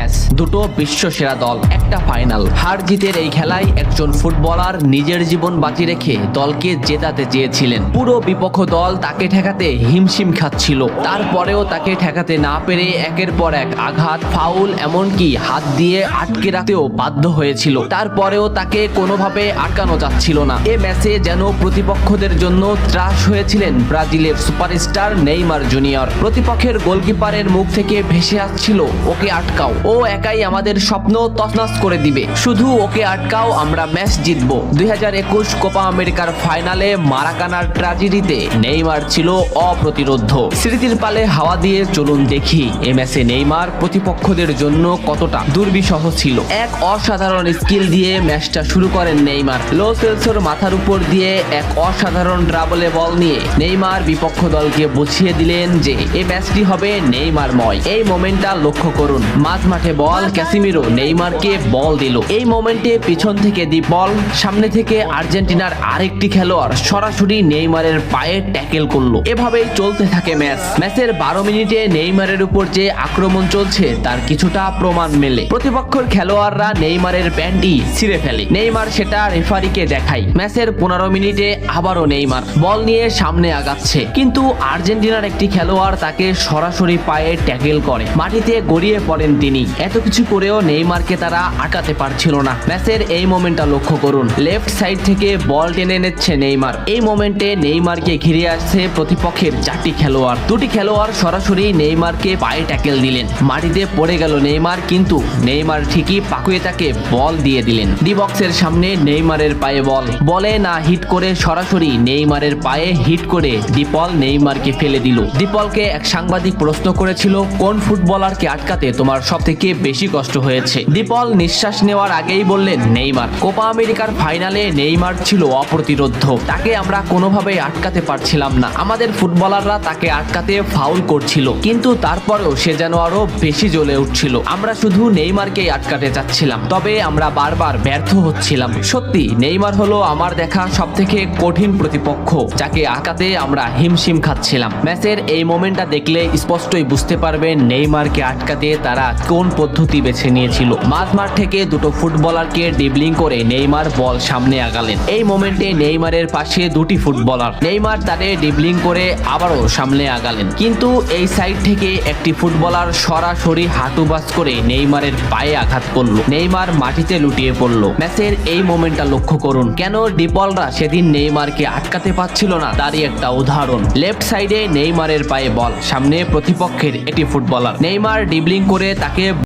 Match, দুটো বিশ্ব সেরা দল, একটা ফাইনাল। হার জিতের এই খেলায় একজন ফুটবলার নিজের জীবন বাজি রেখে দলকে জেতাতে চেয়েছিলেন। পুরো বিপক্ষ দল তাকে ঠেকাতে হিমশিম খাচ্ছিল, তারপরেও তাকে ঠেকাতে না পেরে একের পর এক আঘাত, ফাউল, এমনকি হাত দিয়ে আটকে রাখতেও বাধ্য হয়েছিল। তারপরেও তাকে কোনোভাবে আটকানো যাচ্ছিল না। এ ম্যাচে যেন প্রতিপক্ষদের জন্য ত্রাস হয়েছিলেন ব্রাজিলের সুপারস্টার নেইমার জুনিয়র। প্রতিপক্ষের গোলকিপারের মুখ থেকে ভেসে আসছিল, ওকে আটকাও, ও একাই আমাদের স্বপ্ন তছনছ করে দিবে, শুধু ওকে আটকাও, আমরা ম্যাচ জিতবো। 2021 কোপা আমেরিকার ফাইনালে মারাকানার ট্র্যাজেডিতে নেইমার ছিল অপ্রতিরোধ্য। স্মৃতির পালে হাওয়া দিয়ে চলুন দেখি এ ম্যাচে নেইমার প্রতিপক্ষদের জন্য কতটা দুর্বিষহ ছিল। এক অসাধারণ স্কিল দিয়ে ম্যাচটা শুরু করেন নেইমার। লো সেলসোর মাথার উপর দিয়ে এক অসাধারণ ড্রাবলে বল নিয়ে নেইমার বিপক্ষ দলকে বুঝিয়ে দিলেন যে এই ম্যাচটি হবে নেইমারময়। এই মোমেন্টটা লক্ষ্য করুন, মাঝ মাঠে বল, ক্যাসিমিরো নেইমারকে বল দিল। এই মোমেন্টে পিছন থেকে দি বল, সামনে থেকে আর্জেন্টিনার আরেকটি খেলোয়াড় সরাসরি নেইমারের পায়ে ট্যাকেল করলো। এভাবেই চলতে থাকে ম্যাচ। ম্যাচের 12 মিনিটে নেইমারের উপর যে আক্রমণ চলছে তার কিছুটা প্রমাণ মেলে। প্রতিপক্ষের খেলোয়াড়রা নেইমারের প্যান্টি ছিঁড়ে ফেলে, নেইমার সেটা রেফারিকে দেখায়। ম্যাচের 15 মিনিটে আবারও নেইমার বল নিয়ে সামনে আগাচ্ছে, কিন্তু আর্জেন্টিনার একটি খেলোয়াড় তাকে সরাসরি পায়ে ট্যাকেল করে, মাটিতে গড়িয়ে পড়েন তিনি। এত কিছু করেও নেইমারকে তারা আটকাতে পারছিল না। ম্যাচের এই মোমেন্টটা লক্ষ্য করুন, লেফট সাইড থেকে বল টেনে নিচ্ছে নেইমার। এই মোমেন্টে নেইমারকে ঘিরে আসছে প্রতিপক্ষের 4টি খেলোয়াড়। 2টি খেলোয়াড় সরাসরি নেইমারকে পায়ে ট্যাকেল দিলেন, মাটিতে পড়ে গেল নেইমার, কিন্তু নেইমার ঠিকই পাকুয়ে তাকে বল দিয়ে দিলেন। ডি বক্সের সামনে নেইমারের পায়ে বল, বলে না হিট করে সরাসরি নেইমারের পায়ে হিট করে ডিপল নেইমারকে ফেলে দিল। ডিপলকে এক সাংবাদিক প্রশ্ন করেছিল, কোন ফুটবলারকে আটকাতে তোমার সবথেকে বেশি কষ্ট হয়েছে? ডিপল নিঃশ্বাস নেওয়ার আগেই বললেন নেইমার। কোপা আমেরিকার ফাইনালে নেইমার ছিল অপ্রতিরোধ্য, তাকে আমরা কোনোভাবেই আটকাতে পারছিলাম না। আমাদের ফুটবলাররা তাকে আটকাতে ফাউল করছিল, কিন্তু তারপরেও সে যেন আরো বেশি জ্বলে উঠছিল। আমরা শুধু নেইমারকেই আটকাতে চাচ্ছিলাম, তবে আমরা বারবার ব্যর্থ হচ্ছিলাম। সত্যি নেইমার হলো আমার দেখা সবথেকে কঠিন প্রতিপক্ষ, যাকে আটকাতে আমরা হিমশিম খাচ্ছিলাম। ম্যাচের এই মোমেন্টটা দেখলে স্পষ্টই বুঝতে পারবেন নেইমারকে আটকাতে তারা কোন পদ্ধতি বেছে নিয়েছিল। মাঝমাঠ থেকে দুটো ফুটবলারকে ড্রিবলিং করে নেইমার বল সামনে আগালেন। এই মোমেন্টে নেইমারের পাশে 2টি ফুটবলার, নেইমার তাদের ড্রিবলিং করে আবারও সামনে আগালেন, কিন্তু এই সাইড থেকে একটি ফুটবলার সরাসরি হাঁটু বাস করে নেইমারের পায়ে আঘাত করলো। নেইমার মাটিতে লুটিয়ে পড়লো। ম্যাচের এই মোমেন্টটা লক্ষ্য করুন, কেন ডিপলরা সেদিন নেইমারকে আটকাতে পারছিল না তারই একটা উদাহরণ। লেফট সাইডে নেইমারের পায়ে বল, সামনে প্রতিপক্ষের একটি ফুটবলার, নেইমার ড্রিবলিং করে তাকে